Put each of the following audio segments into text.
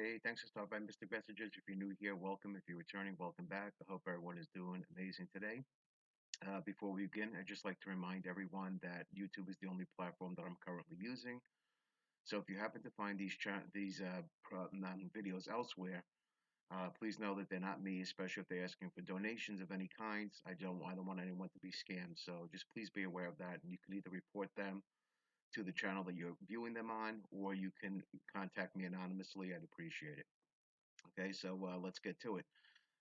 Hey, thanks for stopping by, Mr. Messages. If you're new here, welcome. If you're returning, welcome back. I hope everyone is doing amazing today. Before we begin, I'd just like to remind everyone that YouTube is the only platform that I'm currently using. So if you happen to find these videos elsewhere, please know that they're not me, especially if they're asking for donations of any kinds. I don't want anyone to be scammed. So just please be aware of that, and you can either report them to the channel that you're viewing them on, or you can contact me anonymously. I'd appreciate it. Okay, so let's get to it.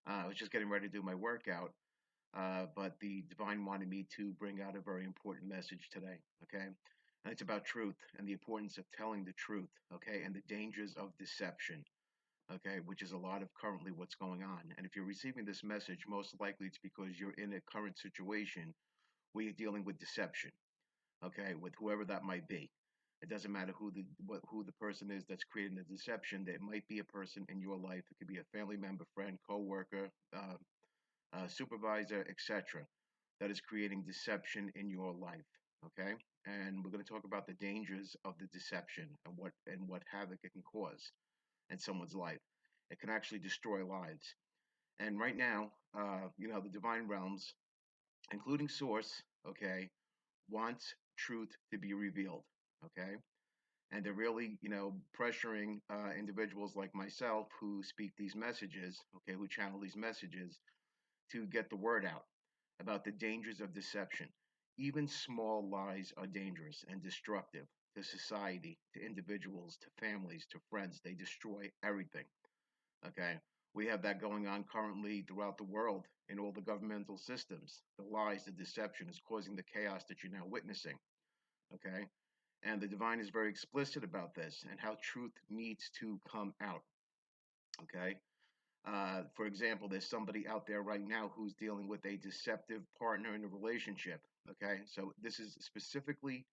I was just getting ready to do my workout, but the divine wanted me to bring out a very important message today. Okay, and it's about truth and the importance of telling the truth. Okay, and the dangers of deception. Okay, which is a lot of currently what's going on. And if you're receiving this message, most likely it's because you're in a current situation where you're dealing with deception. Okay, with whoever that might be. It doesn't matter who the person is that's creating the deception. There might be a person in your life. It could be a family member, friend, coworker, supervisor, etc. That is creating deception in your life. Okay, and we're going to talk about the dangers of the deception and what havoc it can cause in someone's life. It can actually destroy lives. And right now, the divine realms, including Source, okay, wants truth to be revealed. Okay, and they're really, pressuring individuals like myself who speak these messages, okay, who channel these messages to get the word out about the dangers of deception. Even small lies are dangerous and destructive to society, to individuals, to families, to friends. They destroy everything. Okay. We have that going on currently throughout the world in all the governmental systems. The lies, the deception is causing the chaos that you're now witnessing. Okay. And the divine is very explicit about this and how truth needs to come out. Okay. For example, there's somebody out there right now who's dealing with a deceptive partner in a relationship. Okay. So this is specifically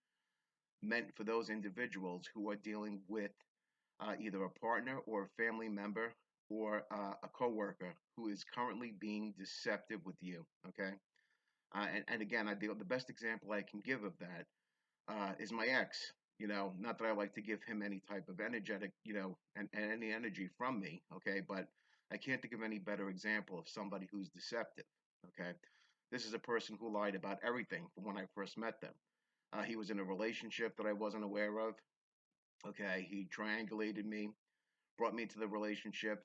meant for those individuals who are dealing with either a partner or a family member or a coworker who is currently being deceptive with you. Okay. And again, the best example I can give of that is my ex. Not that I like to give him any type of energetic, and any energy from me, okay, but I can't think of any better example of somebody who's deceptive, okay. This is a person who lied about everything from when I first met them. He was in a relationship that I wasn't aware of, okay. He triangulated me, brought me into the relationship,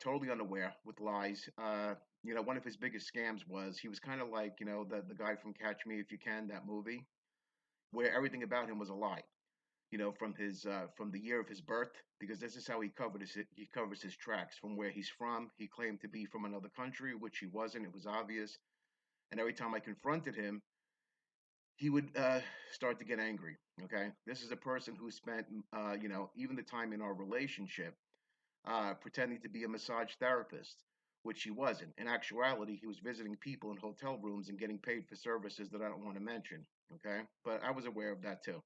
totally unaware with lies. One of his biggest scams was he was kind of like, the guy from Catch Me If You Can, that movie, where everything about him was a lie. From the year of his birth, because this is how he covers his tracks from where he's from. He claimed to be from another country, which he wasn't. It was obvious. And every time I confronted him, he would start to get angry. Okay, this is a person who spent, even the time in our relationship, pretending to be a massage therapist, which he wasn't. In actuality, he was visiting people in hotel rooms and getting paid for services that I don't want to mention. Okay, but I was aware of that too.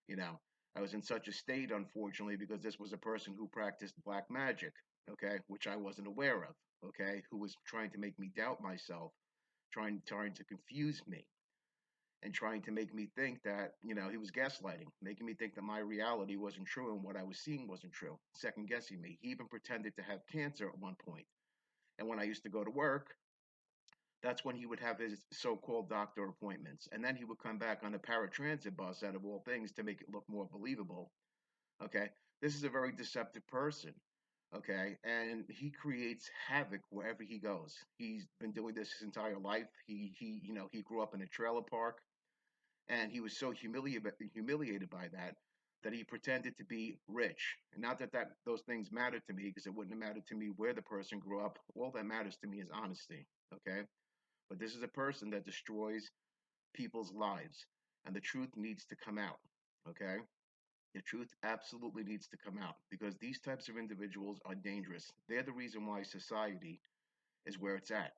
You know, I was in such a state, unfortunately, because this was a person who practiced black magic, okay, which I wasn't aware of, okay, who was trying to make me doubt myself, trying to confuse me, and trying to make me think that, he was gaslighting, making me think that my reality wasn't true and what I was seeing wasn't true, second guessing me. He even pretended to have cancer at one point. And when I used to go to work, that's when he would have his so-called doctor appointments. And then he would come back on a paratransit bus, out of all things, to make it look more believable. Okay. This is a very deceptive person. Okay. And he creates havoc wherever he goes. He's been doing this his entire life. He grew up in a trailer park, and he was so humiliated by that he pretended to be rich. And not that those things matter to me, because it wouldn't have mattered to me where the person grew up. All that matters to me is honesty. Okay. But this is a person that destroys people's lives, and the truth needs to come out. Okay. The truth absolutely needs to come out, because these types of individuals are dangerous. They're the reason why society is where it's at.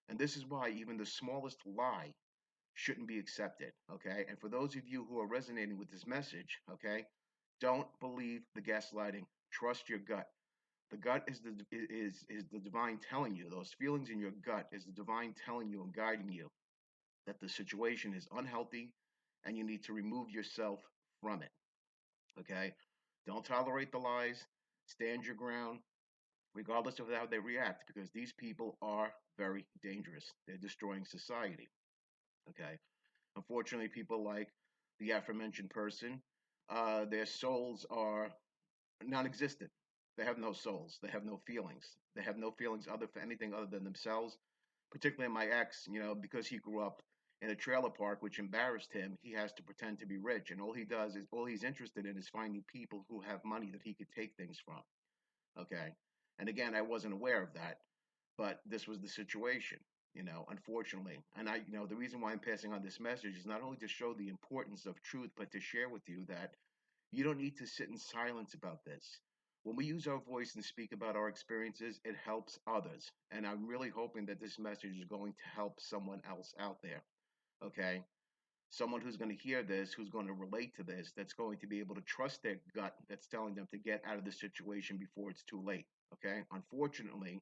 And this is why even the smallest lie shouldn't be accepted. Okay. And for those of you who are resonating with this message, okay, don't believe the gaslighting. Trust your gut. The gut is the divine telling you. Those feelings in your gut is the divine telling you and guiding you that the situation is unhealthy and you need to remove yourself from it. Okay. Don't tolerate the lies. Stand your ground, regardless of how they react, because these people are very dangerous. They're destroying society. Okay. Unfortunately, people like the aforementioned person, their souls are non-existent. They have no souls. They have no feelings. They have no feelings other for anything other than themselves. Particularly my ex, because he grew up in a trailer park, which embarrassed him. He has to pretend to be rich, and all he's interested in is finding people who have money that he could take things from. Okay, and again, I wasn't aware of that, but this was the situation. Unfortunately, and the reason why I'm passing on this message is not only to show the importance of truth, but to share with you that you don't need to sit in silence about this. When we use our voice and speak about our experiences, it helps others. And I'm really hoping that this message is going to help someone else out there. Okay? Someone who's going to hear this, who's going to relate to this, that's going to be able to trust their gut that's telling them to get out of the situation before it's too late. Okay? Unfortunately,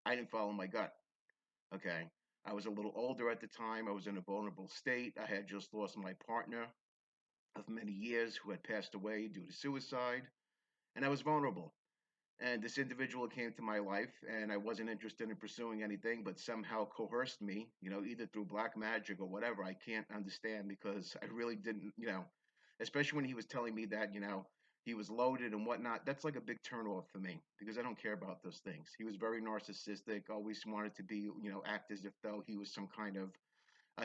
I didn't follow my gut. Okay? I was a little older at the time. I was in a vulnerable state. I had just lost my partner of many years who had passed away due to suicide, and I was vulnerable. And this individual came to my life, and I wasn't interested in pursuing anything, but somehow coerced me, either through black magic or whatever. I can't understand because I really didn't, especially when he was telling me that, he was loaded and whatnot. That's like a big turnoff for me because I don't care about those things. He was very narcissistic, always wanted to be, act as if though he was some kind of,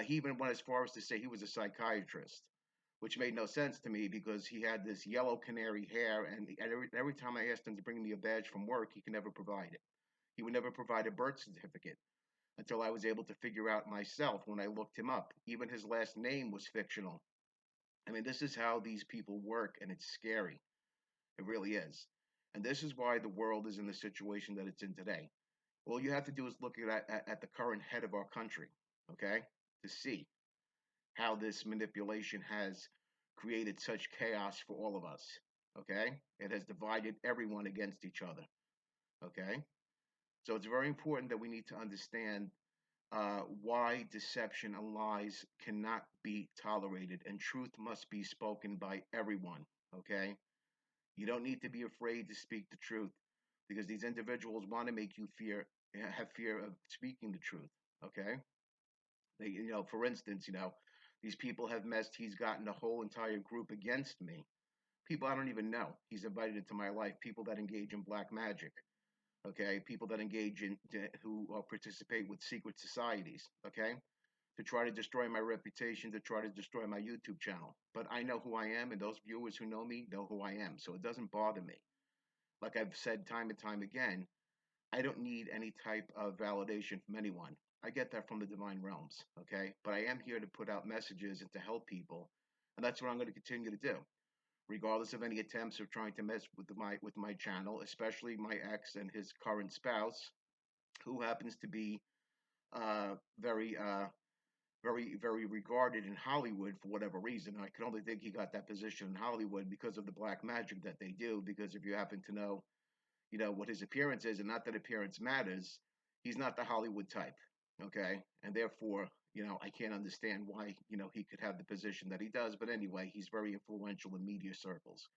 he even went as far as to say he was a psychiatrist, which made no sense to me because he had this yellow canary hair, and every time I asked him to bring me a badge from work, he could never provide it. He would never provide a birth certificate until I was able to figure out myself when I looked him up. Even his last name was fictional. I mean, this is how these people work, and it's scary. It really is. And this is why the world is in the situation that it's in today. All you have to do is look at the current head of our country, okay, to see how this manipulation has created such chaos for all of us. Okay? It has divided everyone against each other. Okay? So it's very important that we need to understand why deception and lies cannot be tolerated and truth must be spoken by everyone. Okay? You don't need to be afraid to speak the truth because these individuals want to make you have fear of speaking the truth. Okay? For instance, these people have messed. He's gotten the whole entire group against me. People I don't even know. He's invited into my life. People that engage in black magic. Okay, people that engage in who participate with secret societies. Okay, to try to destroy my reputation, to try to destroy my YouTube channel. But I know who I am, and those viewers who know me know who I am. So it doesn't bother me. Like I've said time and time again, I don't need any type of validation from anyone. I get that from the divine realms, okay? But I am here to put out messages and to help people, and that's what I'm going to continue to do, regardless of any attempts of trying to mess with my channel, especially my ex and his current spouse, who happens to be very very regarded in Hollywood for whatever reason. I can only think he got that position in Hollywood because of the black magic that they do. Because if you happen to know what his appearance is, and not that appearance matters, he's not the Hollywood type. Okay. And therefore, I can't understand why, he could have the position that he does. But anyway, he's very influential in media circles.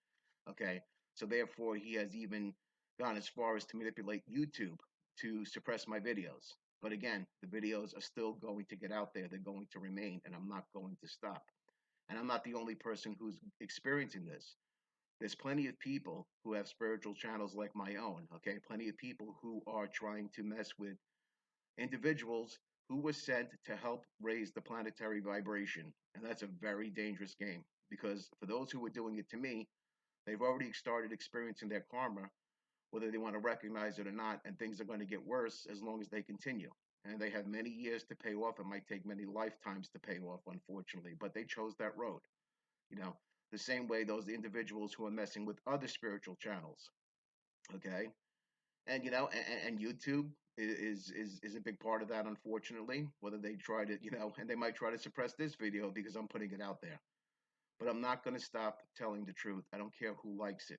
Okay. So therefore, he has even gone as far as to manipulate YouTube to suppress my videos. But again, the videos are still going to get out there. They're going to remain, and I'm not going to stop. And I'm not the only person who's experiencing this. There's plenty of people who have spiritual channels like my own, okay? Plenty of people who are trying to mess with individuals who were sent to help raise the planetary vibration. And that's a very dangerous game because for those who were doing it to me, they've already started experiencing their karma, whether they want to recognize it or not, and things are going to get worse as long as they continue. And they have many years to pay off. It might take many lifetimes to pay off, unfortunately, but they chose that road. You know, the same way those individuals who are messing with other spiritual channels. Okay, and and YouTube is a big part of that, unfortunately. Whether they try to, and they might try to suppress this video because I'm putting it out there. But I'm not going to stop telling the truth. I don't care who likes it.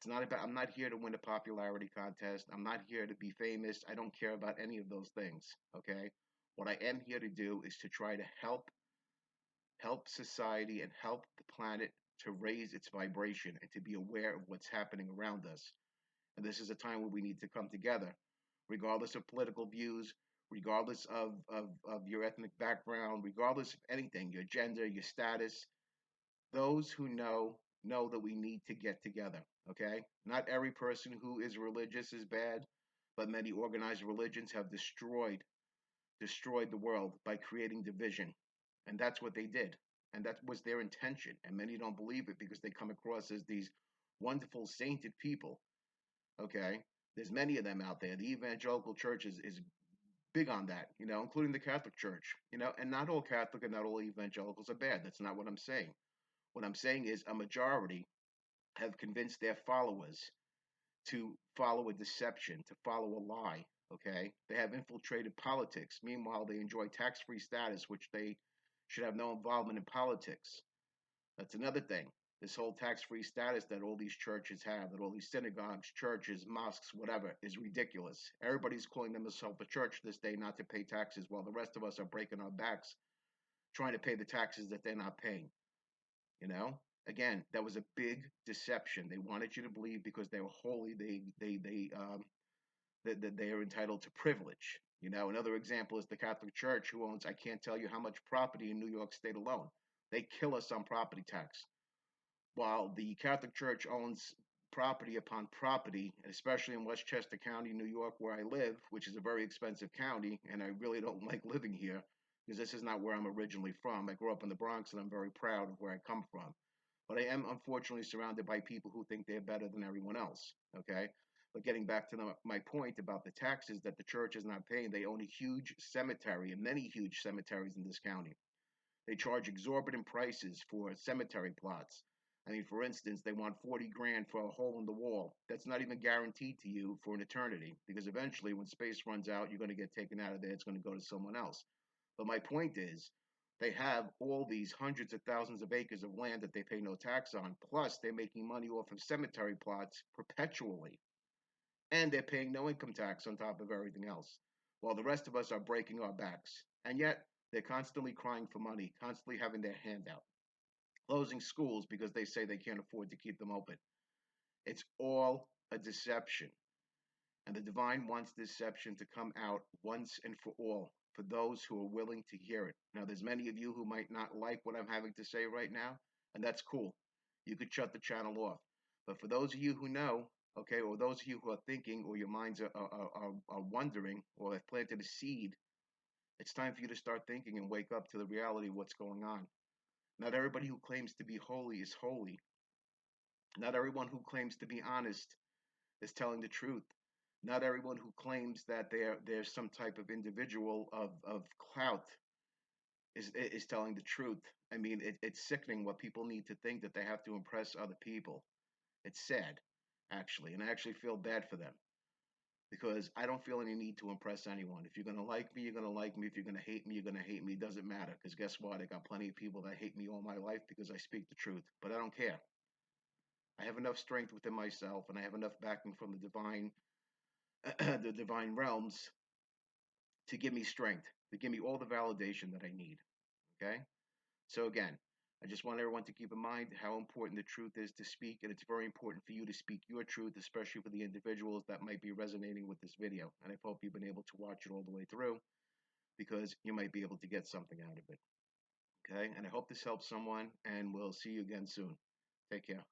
It's not about. I'm not here to win a popularity contest. I'm not here to be famous. I don't care about any of those things. Okay. What I am here to do is to try to help society and help the planet to raise its vibration and to be aware of what's happening around us. And this is a time where we need to come together, regardless of political views, regardless of your ethnic background, regardless of anything, your gender, your status. Those who know that we need to get together. Okay? Not every person who is religious is bad, but many organized religions have destroyed the world by creating division. And that's what they did. And that was their intention. And many don't believe it because they come across as these wonderful sainted people. Okay? There's many of them out there. The evangelical church is big on that, including the Catholic Church, and not all Catholic and not all evangelicals are bad. That's not what I'm saying. What I'm saying is a majority have convinced their followers to follow a deception, to follow a lie. Okay? They have infiltrated politics. Meanwhile, they enjoy tax free status, which they should have no involvement in politics. That's another thing. This whole tax free status that all these churches have, that all these synagogues, churches, mosques, whatever, is ridiculous. Everybody's calling themselves a church this day not to pay taxes, while the rest of us are breaking our backs trying to pay the taxes that they're not paying. You know, again, that was a big deception. They wanted you to believe because they were holy, that they are entitled to privilege. Another example is the Catholic Church, who owns, I can't tell you how much property in New York State alone. They kill us on property tax, while the Catholic Church owns property upon property, especially in Westchester County, New York, where I live, which is a very expensive county, and I really don't like living here because this is not where I'm originally from. I grew up in the Bronx, and I'm very proud of where I come from. But I am unfortunately surrounded by people who think they're better than everyone else. Okay. But getting back to my point about the taxes that the church is not paying, they own a huge cemetery and many huge cemeteries in this county. They charge exorbitant prices for cemetery plots. I mean, for instance, they want 40 grand for a hole in the wall. That's not even guaranteed to you for an eternity because eventually, when space runs out, you're going to get taken out of there. It's going to go to someone else. But my point is, they have all these hundreds of thousands of acres of land that they pay no tax on. Plus, they're making money off of cemetery plots perpetually. And they're paying no income tax on top of everything else. While the rest of us are breaking our backs. And yet, they're constantly crying for money, constantly having their hand out, closing schools because they say they can't afford to keep them open. It's all a deception. And the divine wants deception to come out once and for all for those who are willing to hear it. Now, there's many of you who might not like what I'm having to say right now, and that's cool. You could shut the channel off. But for those of you who know, okay, or those of you who are thinking, or your minds are wondering, or have planted a seed, it's time for you to start thinking and wake up to the reality of what's going on. Not everybody who claims to be holy is holy. Not everyone who claims to be honest is telling the truth. Not everyone who claims that they're some type of individual of clout is telling the truth. I mean, it's sickening what people need to think that they have to impress other people. It's sad, actually, and I actually feel bad for them because I don't feel any need to impress anyone. If you're gonna like me, you're gonna like me. If you're gonna hate me, you're gonna hate me. It doesn't matter because guess what? I got plenty of people that hate me all my life because I speak the truth, but I don't care. I have enough strength within myself, and I have enough backing from the divine, the divine realms to give me strength, to give me all the validation that I need. Okay? So, again, I just want everyone to keep in mind how important the truth is to speak, and it's very important for you to speak your truth, especially for the individuals that might be resonating with this video. And I hope you've been able to watch it all the way through because you might be able to get something out of it. Okay? And I hope this helps someone, and we'll see you again soon. Take care.